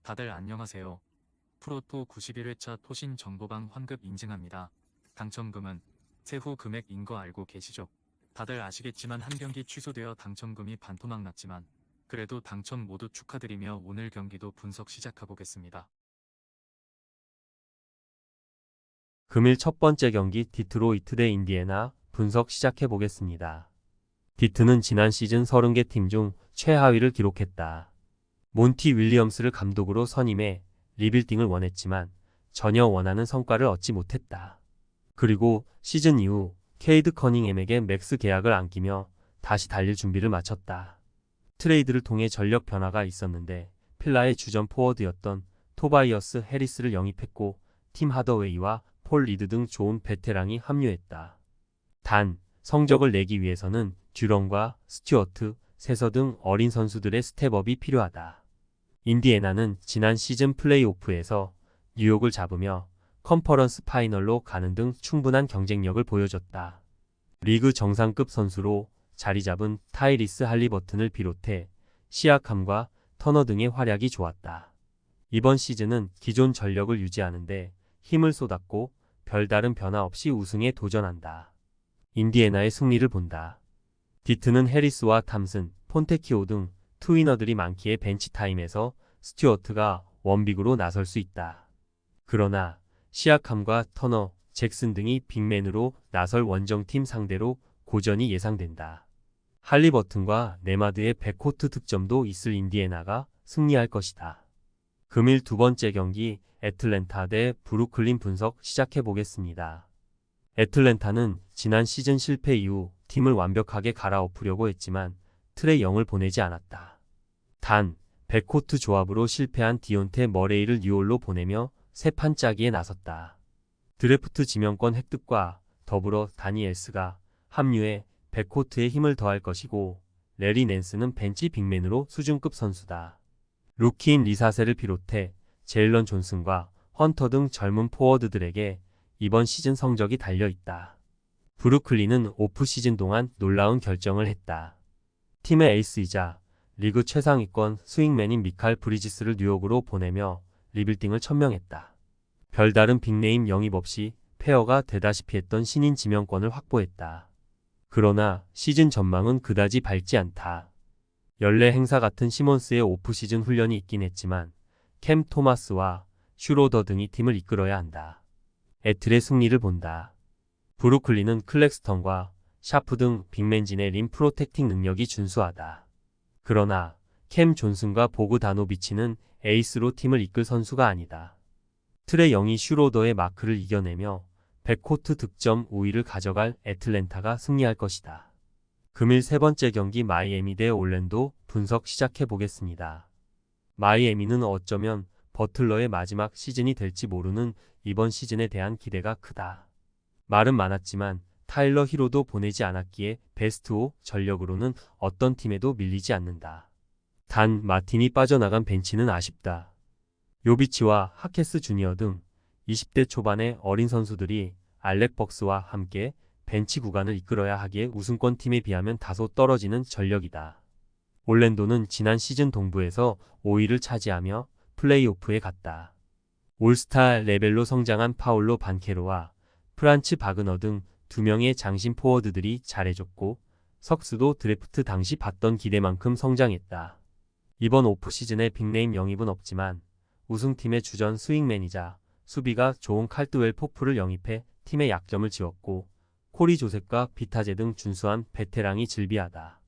다들 안녕하세요. 프로토 91회차 토신 정보방 환급 인증합니다. 당첨금은 세후 금액인 거 알고 계시죠? 다들 아시겠지만 한 경기 취소되어 당첨금이 반토막 났지만 그래도 당첨 모두 축하드리며 오늘 경기도 분석 시작해보겠습니다. 금일 첫 번째 경기 디트로이트 대 인디애나 분석 시작해 보겠습니다. 디트는 지난 시즌 30개 팀 중 최하위를 기록했다. 몬티 윌리엄스를 감독으로 선임해 리빌딩을 원했지만 전혀 원하는 성과를 얻지 못했다. 그리고 시즌 이후 케이드 커닝햄에게 맥스 계약을 안기며 다시 달릴 준비를 마쳤다. 트레이드를 통해 전력 변화가 있었는데 필라의 주전 포워드였던 토바이어스 해리스를 영입했고 팀 하더웨이와 폴 리드 등 좋은 베테랑이 합류했다. 단, 성적을 내기 위해서는 듀런과 스튜어트, 세서 등 어린 선수들의 스텝업이 필요하다. 인디애나는 지난 시즌 플레이오프에서 뉴욕을 잡으며 컨퍼런스 파이널로 가는 등 충분한 경쟁력을 보여줬다. 리그 정상급 선수로 자리 잡은 타이리스 할리버튼을 비롯해 시아캄과 터너 등의 활약이 좋았다. 이번 시즌은 기존 전력을 유지하는데 힘을 쏟았고 별다른 변화 없이 우승에 도전한다. 인디애나의 승리를 본다. 디트는 해리스와 탐슨, 폰테키오 등 투위너들이 많기에 벤치 타임에서 스튜어트가 원빅으로 나설 수 있다. 그러나 시아캄과 터너, 잭슨 등이 빅맨으로 나설 원정팀 상대로 고전이 예상된다. 할리버튼과 네마드의 백코트 득점도 있을 인디애나가 승리할 것이다. 금일 두 번째 경기 애틀랜타 대 브루클린 분석 시작해 보겠습니다. 애틀랜타는 지난 시즌 실패 이후 팀을 완벽하게 갈아엎으려고 했지만 트레이 영을 보내지 않았다. 단, 백코트 조합으로 실패한 디온테 머레이를 뉴올로 보내며 새 판짜기에 나섰다. 드래프트 지명권 획득과 더불어 다니 엘스가 합류해 백코트에 힘을 더할 것이고 레리 낸스는 벤치 빅맨으로 수준급 선수다. 루키인 리사세를 비롯해 제일런 존슨과 헌터 등 젊은 포워드들에게 이번 시즌 성적이 달려있다. 브루클린은 오프시즌 동안 놀라운 결정을 했다. 팀의 에이스이자 리그 최상위권 스윙맨인 미칼 브리지스를 뉴욕으로 보내며 리빌딩을 천명했다. 별다른 빅네임 영입 없이 페어가 되다시피 했던 신인 지명권을 확보했다. 그러나 시즌 전망은 그다지 밝지 않다. 연례 행사 같은 시몬스의 오프시즌 훈련이 있긴 했지만 캠 토마스와 슈로더 등이 팀을 이끌어야 한다. 애틀의 승리를 본다. 브루클린은 클렉스턴과 샤프 등 빅맨진의 림 프로텍팅 능력이 준수하다. 그러나 캠 존슨과 보그다노비치는 에이스로 팀을 이끌 선수가 아니다. 트레 영이 슈로더의 마크를 이겨내며 백코트 득점 우위를 가져갈 애틀랜타가 승리할 것이다. 금일 세 번째 경기 마이애미 대 올랜도 분석 시작해 보겠습니다. 마이애미는 어쩌면 버틀러의 마지막 시즌이 될지 모르는 이번 시즌에 대한 기대가 크다. 말은 많았지만 타일러 히로도 보내지 않았기에 베스트 5 전력으로는 어떤 팀에도 밀리지 않는다. 단 마틴이 빠져나간 벤치는 아쉽다. 요비치와 하케스 주니어 등 20대 초반의 어린 선수들이 알렉 벅스와 함께 벤치 구간을 이끌어야 하기에 우승권 팀에 비하면 다소 떨어지는 전력이다. 올랜도는 지난 시즌 동부에서 5위를 차지하며 플레이오프에 갔다. 올스타 레벨로 성장한 파울로 반케로와 프란츠 바그너 등 2명의 장신 포워드들이 잘해줬고 석스도 드래프트 당시 받던 기대만큼 성장했다. 이번 오프시즌에 빅네임 영입은 없지만 우승팀의 주전 스윙맨이자 수비가 좋은 칼드웰 포프를 영입해 팀의 약점을 지웠고 코리 조셉과 비타제 등 준수한 베테랑이 즐비하다.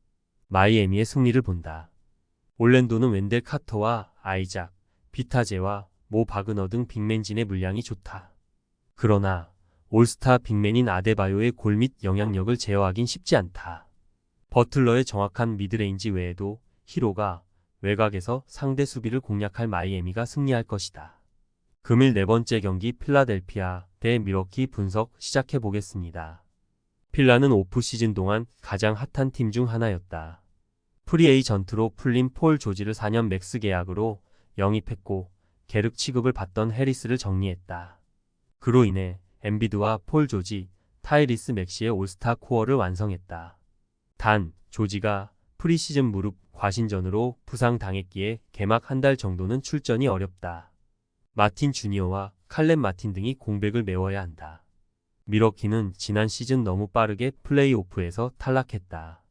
마이애미의 승리를 본다. 올랜도는 웬델 카터와 아이작, 비타제와 모 바그너 등 빅맨진의 물량이 좋다. 그러나 올스타 빅맨인 아데바요의 골 및 영향력을 제어하긴 쉽지 않다. 버틀러의 정확한 미드레인지 외에도 히로가 외곽에서 상대 수비를 공략할 마이애미가 승리할 것이다. 금일 네 번째 경기 필라델피아 대 밀워키 분석 시작해 보겠습니다. 필라는 오프시즌 동안 가장 핫한 팀 중 하나였다. 프리에이전트로 풀린 폴 조지를 4년 맥스 계약으로 영입했고 계륵 취급을 받던 해리스를 정리했다. 그로 인해 엠비드와 폴 조지, 타이리스 맥시의 올스타 코어를 완성했다. 단, 조지가 프리시즌 무릎 과신전으로 부상당했기에 개막 한 달 정도는 출전이 어렵다. 마틴 주니어와 칼렙 마틴 등이 공백을 메워야 한다. 밀워키는 지난 시즌 너무 빠르게 플레이오프에서 탈락했다.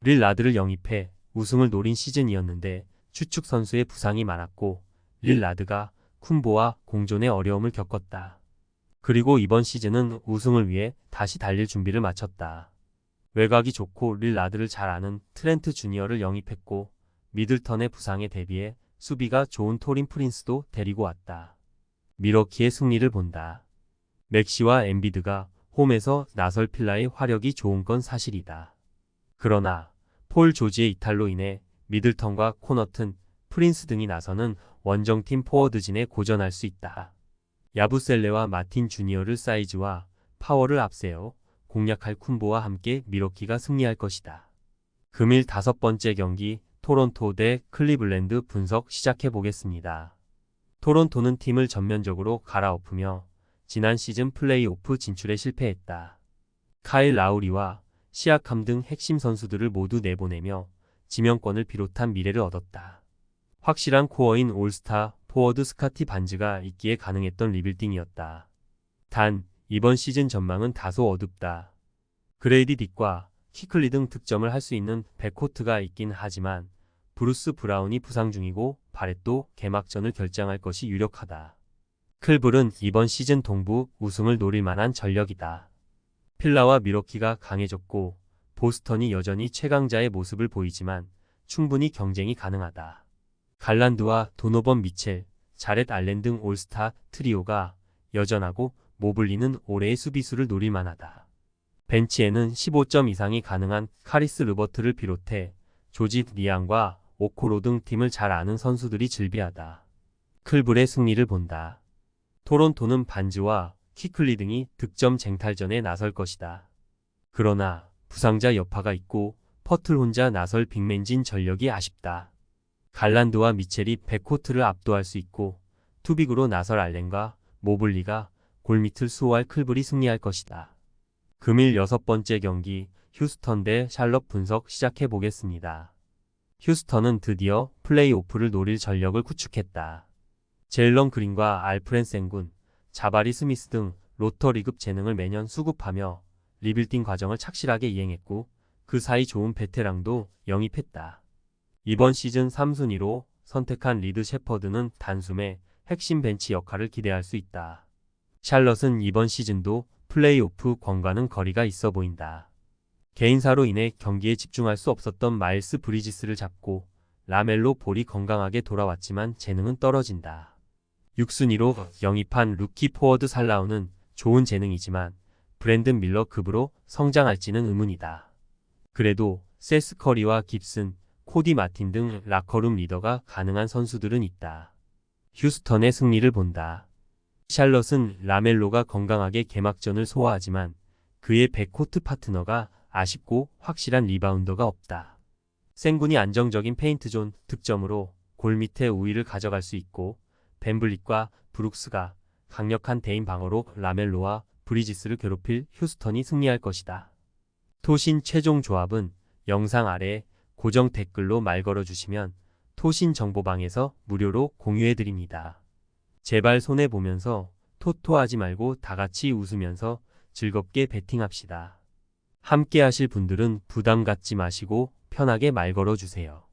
릴라드를 영입해 우승을 노린 시즌이었는데 추측 선수의 부상이 많았고 릴라드가 쿤보와 공존의 어려움을 겪었다. 그리고 이번 시즌은 우승을 위해 다시 달릴 준비를 마쳤다. 외곽이 좋고 릴라드를 잘 아는 트렌트 주니어를 영입했고 미들턴의 부상에 대비해 수비가 좋은 토린 프린스도 데리고 왔다. 밀워키의 승리를 본다. 맥시와 엠비드가 홈에서 나설 필라의 화력이 좋은 건 사실이다. 그러나 폴 조지의 이탈로 인해 미들턴과 코너튼, 프린스 등이 나서는 원정팀 포워드진에 고전할 수 있다. 야부셀레와 마틴 주니어를 사이즈와 파워를 앞세워 공략할 쿤보와 함께 밀워키가 승리할 것이다. 금일 5번째 경기 토론토 대 클리블랜드 분석 시작해 보겠습니다. 토론토는 팀을 전면적으로 갈아엎으며 지난 시즌 플레이오프 진출에 실패했다. 카일 라우리와 시아캄 등 핵심 선수들을 모두 내보내며 지명권을 비롯한 미래를 얻었다. 확실한 코어인 올스타 포워드 스카티 반즈가 있기에 가능했던 리빌딩이었다. 단 이번 시즌 전망은 다소 어둡다. 그레이디 딕과 키클리 등 득점을 할 수 있는 백코트가 있긴 하지만 브루스 브라운이 부상 중이고 바렛도 개막전을 결정할 것이 유력하다. 클블은 이번 시즌 동부 우승을 노릴 만한 전력이다. 필라와 밀워키가 강해졌고 보스턴이 여전히 최강자의 모습을 보이지만 충분히 경쟁이 가능하다. 갈란드와 도노번 미첼, 자렛 알렌 등 올스타 트리오가 여전하고 모블리는 올해의 수비수를 노릴 만하다. 벤치에는 15점 이상이 가능한 카리스 르버트를 비롯해 조지 리앙과 오코로 등 팀을 잘 아는 선수들이 즐비하다. 클블의 승리를 본다. 토론토는 반즈와 키클리 등이 득점 쟁탈전에 나설 것이다. 그러나 부상자 여파가 있고 퍼틀 혼자 나설 빅맨진 전력이 아쉽다. 갈란드와 미첼이 백코트를 압도할 수 있고 투빅으로 나설 알렌과 모블리가 골밑을 수호할 클블이 승리할 것이다. 금일 6번째 경기 휴스턴 대 샬럿 분석 시작해 보겠습니다. 휴스턴은 드디어 플레이오프를 노릴 전력을 구축했다. 제일런 그린과 알프렌 생군, 자바리 스미스 등 로터리급 재능을 매년 수급하며 리빌딩 과정을 착실하게 이행했고 그 사이 좋은 베테랑도 영입했다. 이번 시즌 3순위로 선택한 리드 셰퍼드는 단숨에 핵심 벤치 역할을 기대할 수 있다. 샬럿은 이번 시즌도 플레이오프 권과는 거리가 있어 보인다. 개인사로 인해 경기에 집중할 수 없었던 마일스 브리지스를 잡고 라멜로 볼이 건강하게 돌아왔지만 재능은 떨어진다. 6순위로 영입한 루키 포워드 살라우는 좋은 재능이지만 브랜든 밀러 급으로 성장할지는 의문이다. 그래도 세스 커리와 깁슨, 코디 마틴 등 라커룸 리더가 가능한 선수들은 있다. 휴스턴의 승리를 본다. 샬럿은 라멜로가 건강하게 개막전을 소화하지만 그의 백코트 파트너가 아쉽고 확실한 리바운더가 없다. 생군이 안정적인 페인트존 득점으로 골밑의 우위를 가져갈 수 있고 벤블릿과 브룩스가 강력한 대인 방어로 라멜로와 브리지스를 괴롭힐 휴스턴이 승리할 것이다. 토신 최종 조합은 영상 아래에 고정 댓글로 말 걸어주시면 토신 정보방에서 무료로 공유해드립니다. 제발 손해보면서 토토하지 말고 다같이 웃으면서 즐겁게 베팅합시다. 함께 하실 분들은 부담 갖지 마시고 편하게 말 걸어주세요.